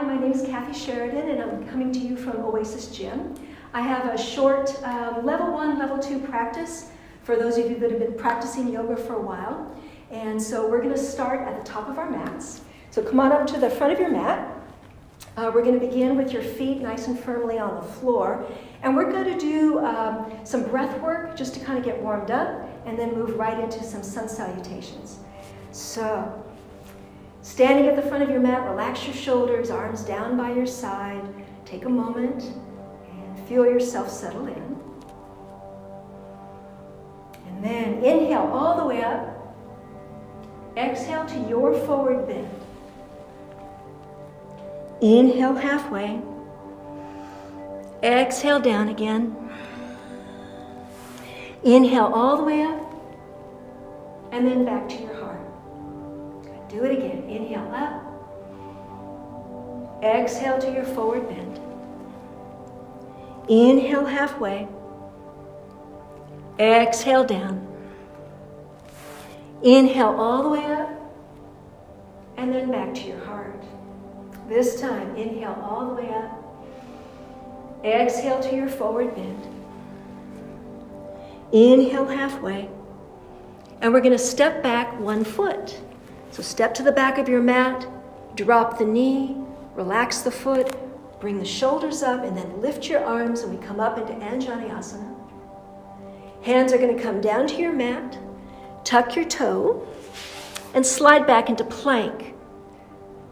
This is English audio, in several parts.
my name is Kathy Sheridan, and I'm coming to you from Oasis Gym. I have a short level 1, level 2 practice for those of you that have been practicing yoga for a while. And so we're going to start at the top of our mats. So come on up to the front of your mat. We're going to begin with your feet nice and firmly on the floor. And we're going to do some breath work just to kind of get warmed up and then move right into some sun salutations. So, standing at the front of your mat, relax your shoulders, arms down by your side. Take a moment and feel yourself settle in. And then inhale all the way up. Exhale to your forward bend. Inhale halfway. Exhale down again. Inhale all the way up. And then back to your heart. Do it again. Inhale up. Exhale to your forward bend. Inhale halfway. Exhale down. Inhale all the way up. And then back to your heart. This time, inhale all the way up. Exhale to your forward bend. Inhale halfway. And we're going to step back 1 foot. So step to the back of your mat, drop the knee, relax the foot, bring the shoulders up, and then lift your arms, and we come up into Anjaneyasana. Hands are going to come down to your mat, tuck your toe, and slide back into plank.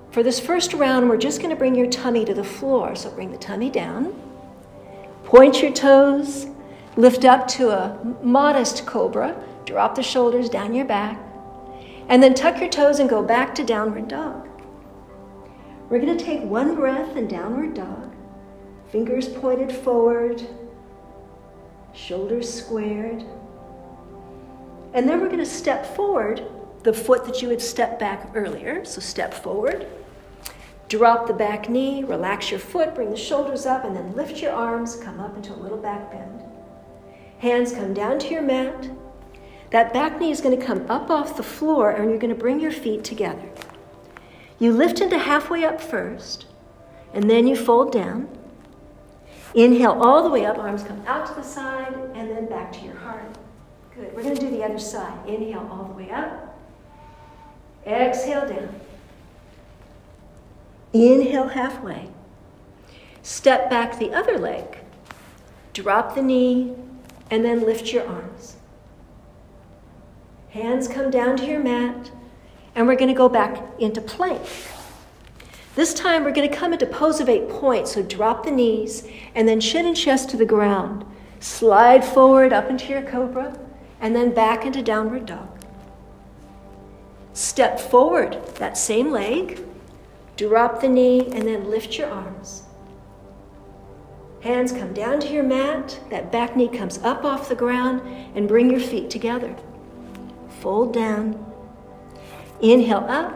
For this first round, we're just going to bring your tummy to the floor. So bring the tummy down, point your toes, lift up to a modest cobra, drop the shoulders down your back, and then tuck your toes and go back to downward dog. We're going to take 1 breath in downward dog. Fingers pointed forward, shoulders squared. And then we're going to step forward the foot that you had stepped back earlier. So step forward, drop the back knee, relax your foot, bring the shoulders up, and then lift your arms, come up into a little back bend. Hands come down to your mat. That back knee is going to come up off the floor, and you're going to bring your feet together. You lift into halfway up first, and then you fold down. Inhale all the way up, arms come out to the side, and then back to your heart. Good. We're going to do the other side. Inhale all the way up. Exhale down. Inhale halfway. Step back the other leg. Drop the knee, and then lift your arms. Hands come down to your mat, and we're going to go back into plank. This time we're going to come into pose of 8 points, so drop the knees, and then chin and chest to the ground. Slide forward up into your cobra, and then back into downward dog. Step forward, that same leg, drop the knee, and then lift your arms. Hands come down to your mat, that back knee comes up off the ground, and bring your feet together. Fold down, inhale up,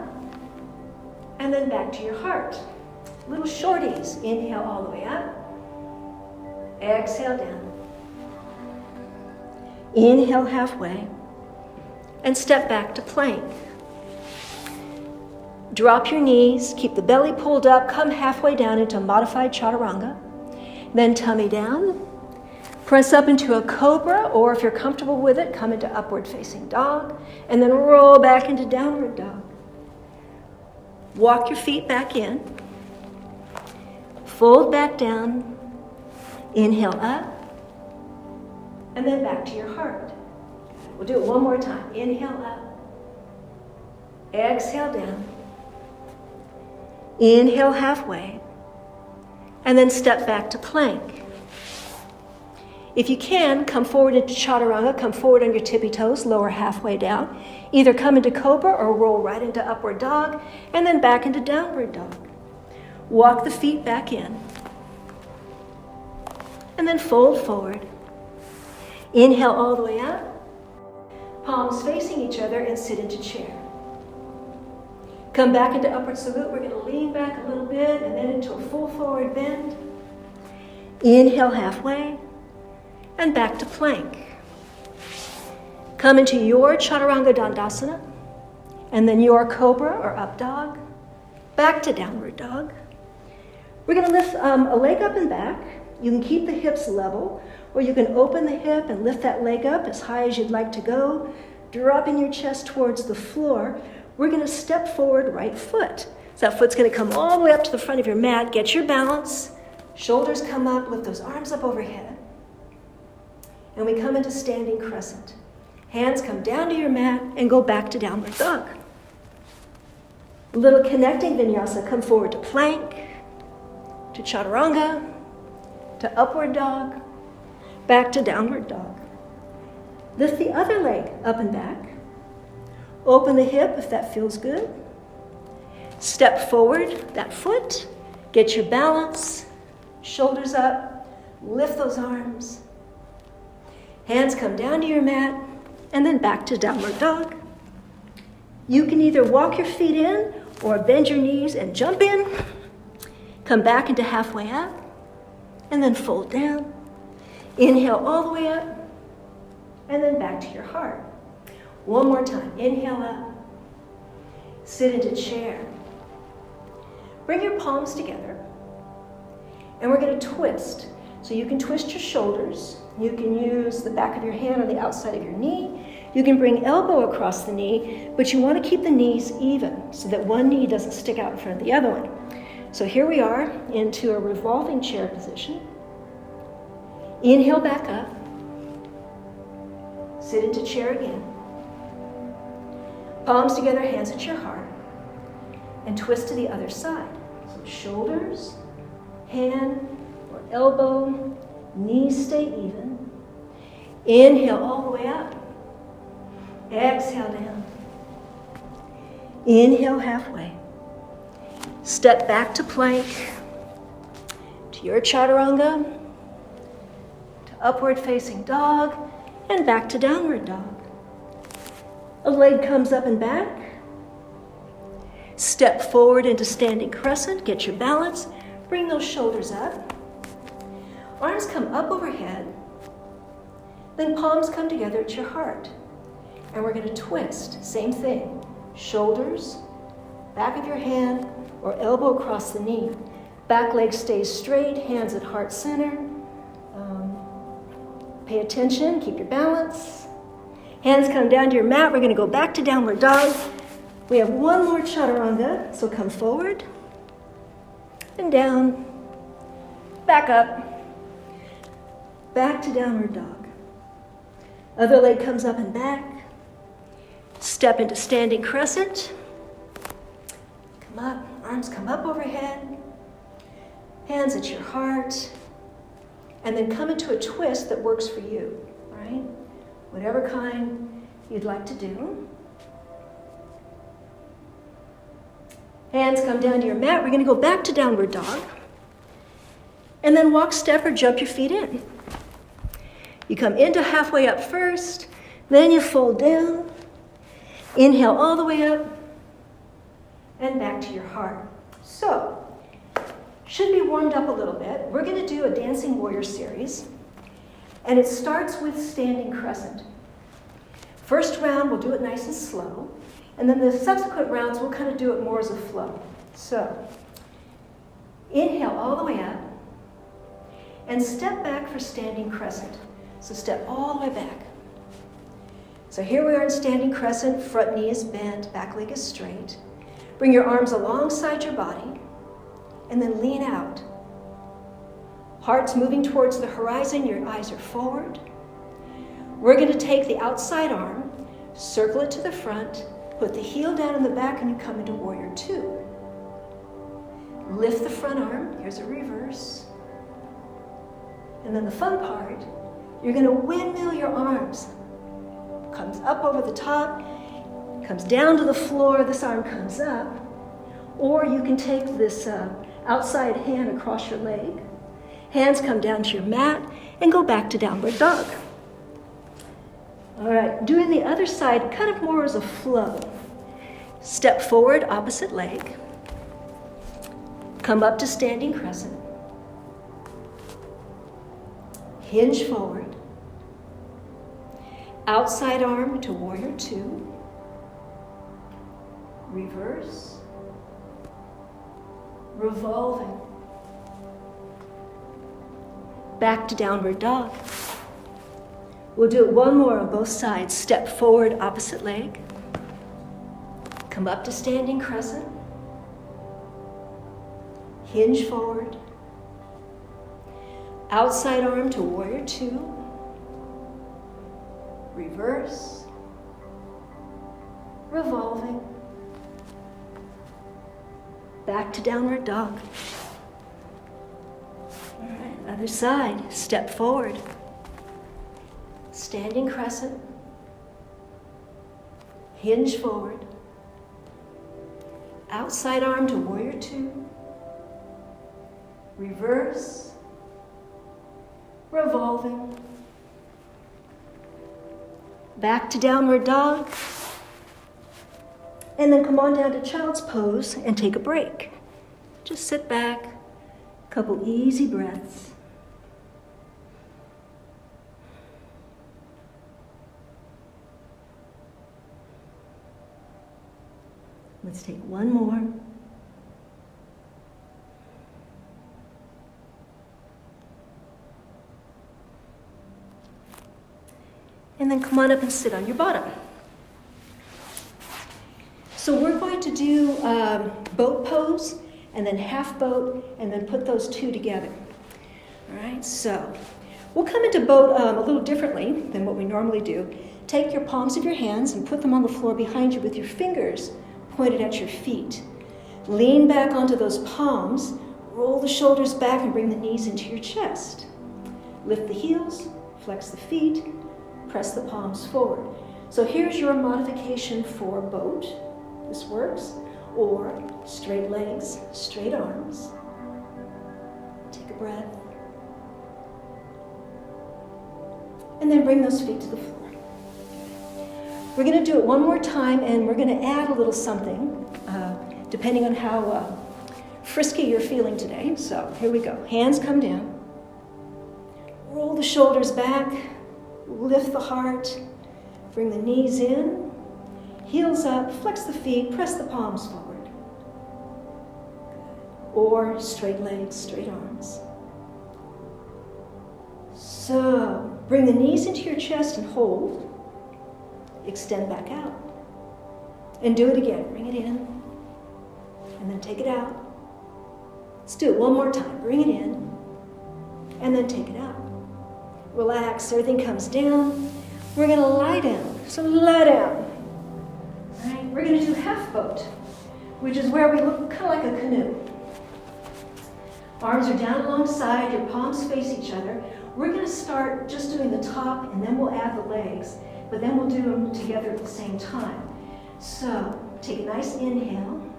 and then back to your heart. Little shorties, inhale all the way up, exhale down. Inhale halfway, and step back to plank. Drop your knees, keep the belly pulled up, come halfway down into modified chaturanga, then tummy down. Press up into a cobra, or if you're comfortable with it, come into upward facing dog, and then roll back into downward dog. Walk your feet back in. Fold back down. Inhale up, and then back to your heart. We'll do it one more time. Inhale up. Exhale down. Inhale halfway, and then step back to plank. If you can, come forward into chaturanga, come forward on your tippy toes, lower halfway down. Either come into cobra or roll right into upward dog, and then back into downward dog. Walk the feet back in. And then fold forward. Inhale all the way up. Palms facing each other and sit into chair. Come back into upward salute. We're going to lean back a little bit and then into a full forward bend. Inhale halfway. And back to plank. Come into your Chaturanga Dandasana, and then your Cobra or Up Dog, back to Downward Dog. We're going to lift a leg up and back. You can keep the hips level, or you can open the hip and lift that leg up as high as you'd like to go, dropping your chest towards the floor. We're going to step forward right foot. So that foot's going to come all the way up to the front of your mat. Get your balance. Shoulders come up. Lift those arms up overhead. And we come into standing crescent. Hands come down to your mat and go back to downward dog. A little connecting vinyasa. Come forward to plank, to chaturanga, to upward dog, back to downward dog. Lift the other leg up and back. Open the hip if that feels good. Step forward that foot. Get your balance. Shoulders up. Lift those arms. Hands come down to your mat and then back to downward dog. You can either walk your feet in or bend your knees and jump in. Come back into halfway up and then fold down. Inhale all the way up and then back to your heart. One more time. Inhale up. Sit into chair. Bring your palms together and we're going to twist. So you can twist your shoulders. You can use the back of your hand on the outside of your knee. You can bring elbow across the knee, but you want to keep the knees even so that one knee doesn't stick out in front of the other one. So here we are into a revolving chair position. Inhale back up. Sit into chair again. Palms together, hands at your heart. And twist to the other side. So shoulders, hand or elbow, knees stay even. Inhale all the way up. Exhale down. Inhale halfway. Step back to plank, to your chaturanga, to upward facing dog, and back to downward dog. A leg comes up and back. Step forward into standing crescent, get your balance, bring those shoulders up. Arms come up overhead, then palms come together at your heart. And we're going to twist, same thing. Shoulders, back of your hand, or elbow across the knee. Back leg stays straight, hands at heart center. Pay attention, keep your balance. Hands come down to your mat. We're going to go back to downward dog. We have one more chaturanga, so come forward and down, back up, back to downward dog. Other leg comes up and back. Step into standing crescent. Come up, arms come up overhead. Hands at your heart. And then come into a twist that works for you, right? Whatever kind you'd like to do. Hands come down to your mat. We're going to go back to downward dog. And then walk, step, or jump your feet in. You come into halfway up first. Then you fold down. Inhale all the way up. And back to your heart. So, should be warmed up a little bit. We're going to do a Dancing Warrior series. And it starts with standing crescent. First round, we'll do it nice and slow. And then the subsequent rounds, we'll kind of do it more as a flow. So, inhale all the way up. And step back for standing crescent. So step all the way back. So here we are in standing crescent. Front knee is bent, back leg is straight. Bring your arms alongside your body. And then lean out. Heart's moving towards the horizon. Your eyes are forward. We're going to take the outside arm, circle it to the front, put the heel down in the back, and you come into Warrior Two. Lift the front arm. Here's a reverse. And then the fun part, you're going to windmill your arms. Comes up over the top, comes down to the floor, this arm comes up. Or you can take this outside hand across your leg. Hands come down to your mat and go back to downward dog. All right, doing the other side kind of more as a flow. Step forward, opposite leg. Come up to standing crescent. Hinge forward. Outside arm to Warrior Two. Reverse. Revolving. back to downward dog. We'll do it one more on both sides. Step forward, opposite leg. Come up to standing crescent. Hinge forward. Outside arm to warrior two. Reverse. Revolving. Back to downward dog. All right, other side. Step forward. Standing crescent. Hinge forward. Outside arm to warrior two. Reverse. Revolving. Back to downward dog. And then come on down to child's pose and take a break. Just sit back, a couple easy breaths. Let's take one more. And then come on up and sit on your bottom. So we're going to do boat pose, and then half boat, and then put those two together. All right, so we'll come into boat a little differently than what we normally do. Take your palms of your hands and put them on the floor behind you with your fingers pointed at your feet. Lean back onto those palms, roll the shoulders back and bring the knees into your chest. Lift the heels, flex the feet, press the palms forward. So here's your modification for boat. This works. Or straight legs, straight arms. Take a breath. And then bring those feet to the floor. We're going to do it one more time, and we're going to add a little something, depending on how frisky you're feeling today. So here we go. Hands come down. Roll the shoulders back. Lift the heart. Bring the knees in. Heels up. Flex the feet. Press the palms forward. Or straight legs, straight arms. So bring the knees into your chest and hold. Extend back out. And do it again. Bring it in. And then take it out. Let's do it one more time. Bring it in. And then take it out. Relax. Everything comes down. We're going to lie down. So lie down. All right. We're going to do half boat, which is where we look kind of like a canoe. Arms are down alongside. Your palms face each other. We're going to start just doing the top, and then we'll add the legs. But then we'll do them together at the same time. So take a nice inhale.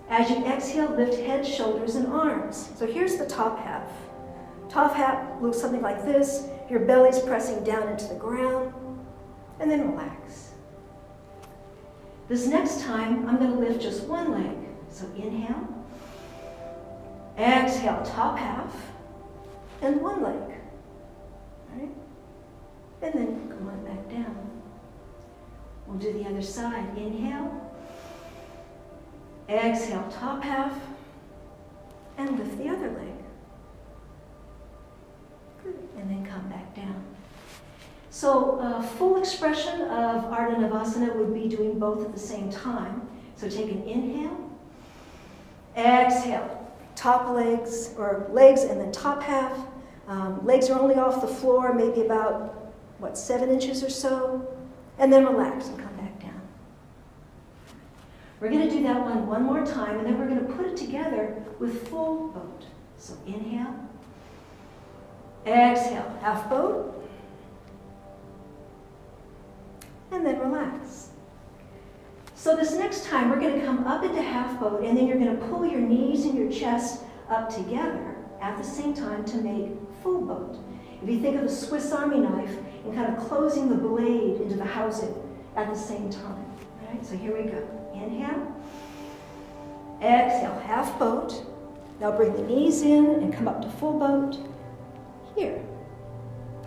As you exhale, lift head, shoulders, and arms. So here's the top half. Top half looks something like this. Your belly's pressing down into the ground. And then relax. This next time, I'm going to lift just one leg. So inhale. Exhale, top half. And one leg. All right? And then come on back down. We'll do the other side. Inhale. Exhale, top half. And lift the other leg. Good. And then come back down. So full expression of Ardha Navasana would be doing both at the same time. So take an inhale. Exhale. Top legs, or legs and then top half. Legs are only off the floor, maybe about 7 inches or so, and then relax and come back down. We're going to do that one more time, and then we're going to put it together with full boat. So inhale, exhale, half boat, and then relax. So this next time, we're going to come up into half boat, and then you're going to pull your knees and your chest up together at the same time to make full boat. If you think of a Swiss Army knife and kind of closing the blade into the housing at the same time. All right, so here we go. Inhale. Exhale, half boat. Now bring the knees in and come up to full boat. Here.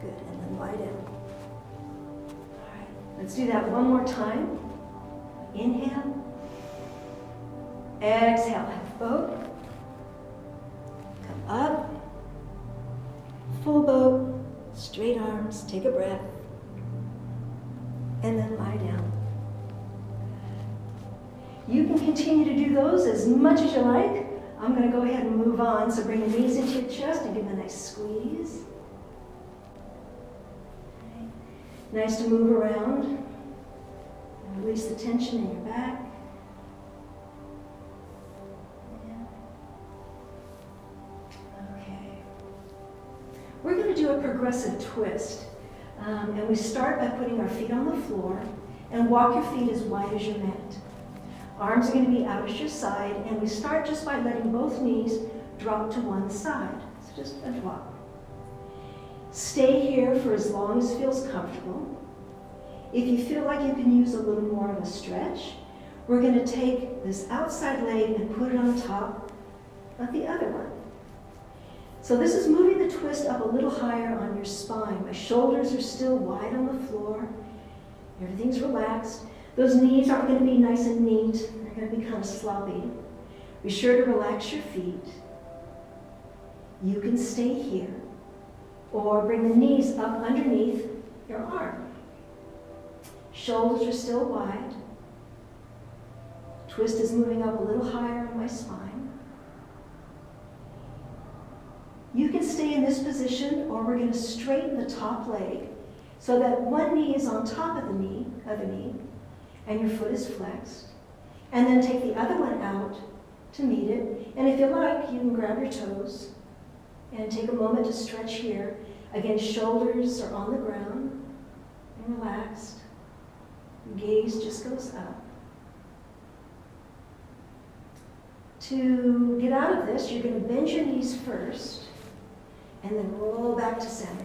Good, and then lie down. All right, let's do that one more time. Inhale. Exhale, half boat. Come up. Full boat, straight arms, take a breath, and then lie down. You can continue to do those as much as you like. I'm going to go ahead and move on. So bring the knees into your chest and give them a nice squeeze. Okay. Nice to move around. And release the tension in your back. Okay. We're going to do a progressive twist. And we start by putting our feet on the floor and walk your feet as wide as your mat. Arms are going to be out at your side, and we start just by letting both knees drop to one side. So just a drop. Stay here for as long as feels comfortable. If you feel like you can use a little more of a stretch, we're going to take this outside leg and put it on top of the other one. So this is moving the twist up a little higher on your spine. My shoulders are still wide on the floor. Everything's relaxed. Those knees aren't going to be nice and neat. They're going to be kind of sloppy. Be sure to relax your feet. You can stay here, or bring the knees up underneath your arm. Shoulders are still wide. Twist is moving up a little higher on my spine. You can stay in this position, or we're going to straighten the top leg so that one knee is on top of the other knee, and your foot is flexed. And then take the other one out to meet it. And if you like, you can grab your toes and take a moment to stretch here. Again, shoulders are on the ground and relaxed. Gaze just goes up. To get out of this, you're going to bend your knees first and then roll back to center.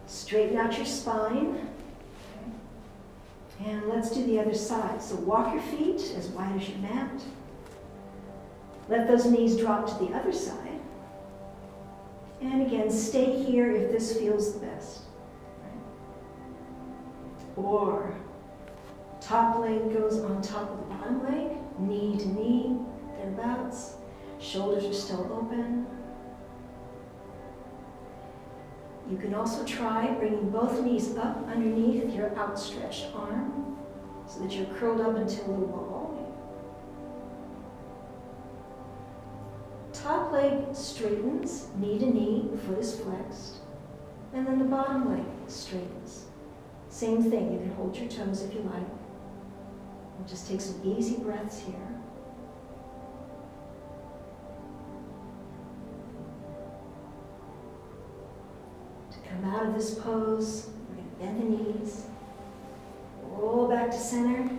Straighten out your spine. And let's do the other side. So walk your feet as wide as your mat. Let those knees drop to the other side. And again, stay here if this feels the best. Or top leg goes on top of the bottom leg, knee to knee, thereabouts. Shoulders are still open. You can also try bringing both knees up underneath your outstretched arm so that you're curled up into a little ball. Top leg straightens, knee to knee, foot is flexed, and then the bottom leg straightens. Same thing, you can hold your toes if you like. We'll just take some easy breaths here. Come out of this pose, we're going to bend the knees, roll back to center,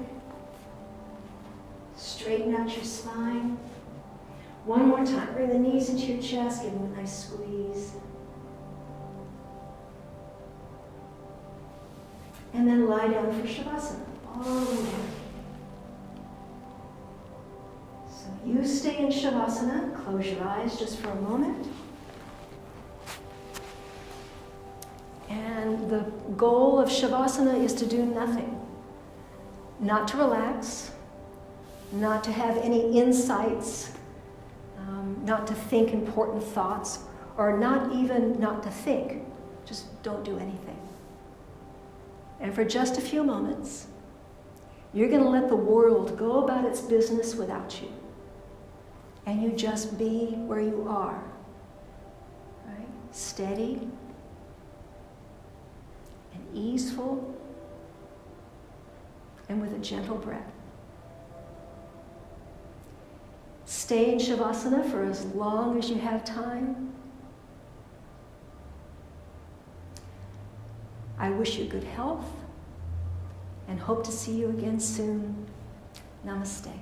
straighten out your spine. One more time, bring the knees into your chest, give them a nice squeeze. And then lie down for Shavasana, all the way down. So you stay in Shavasana, close your eyes just for a moment. And the goal of Shavasana is to do nothing. Not to relax, not to have any insights, not to think important thoughts, or not even not to think. Just don't do anything. And for just a few moments, you're going to let the world go about its business without you. And you just be where you are. Right? Steady and easeful and with a gentle breath. Stay in Shavasana for as long as you have time. I wish you good health and hope to see you again soon. Namaste.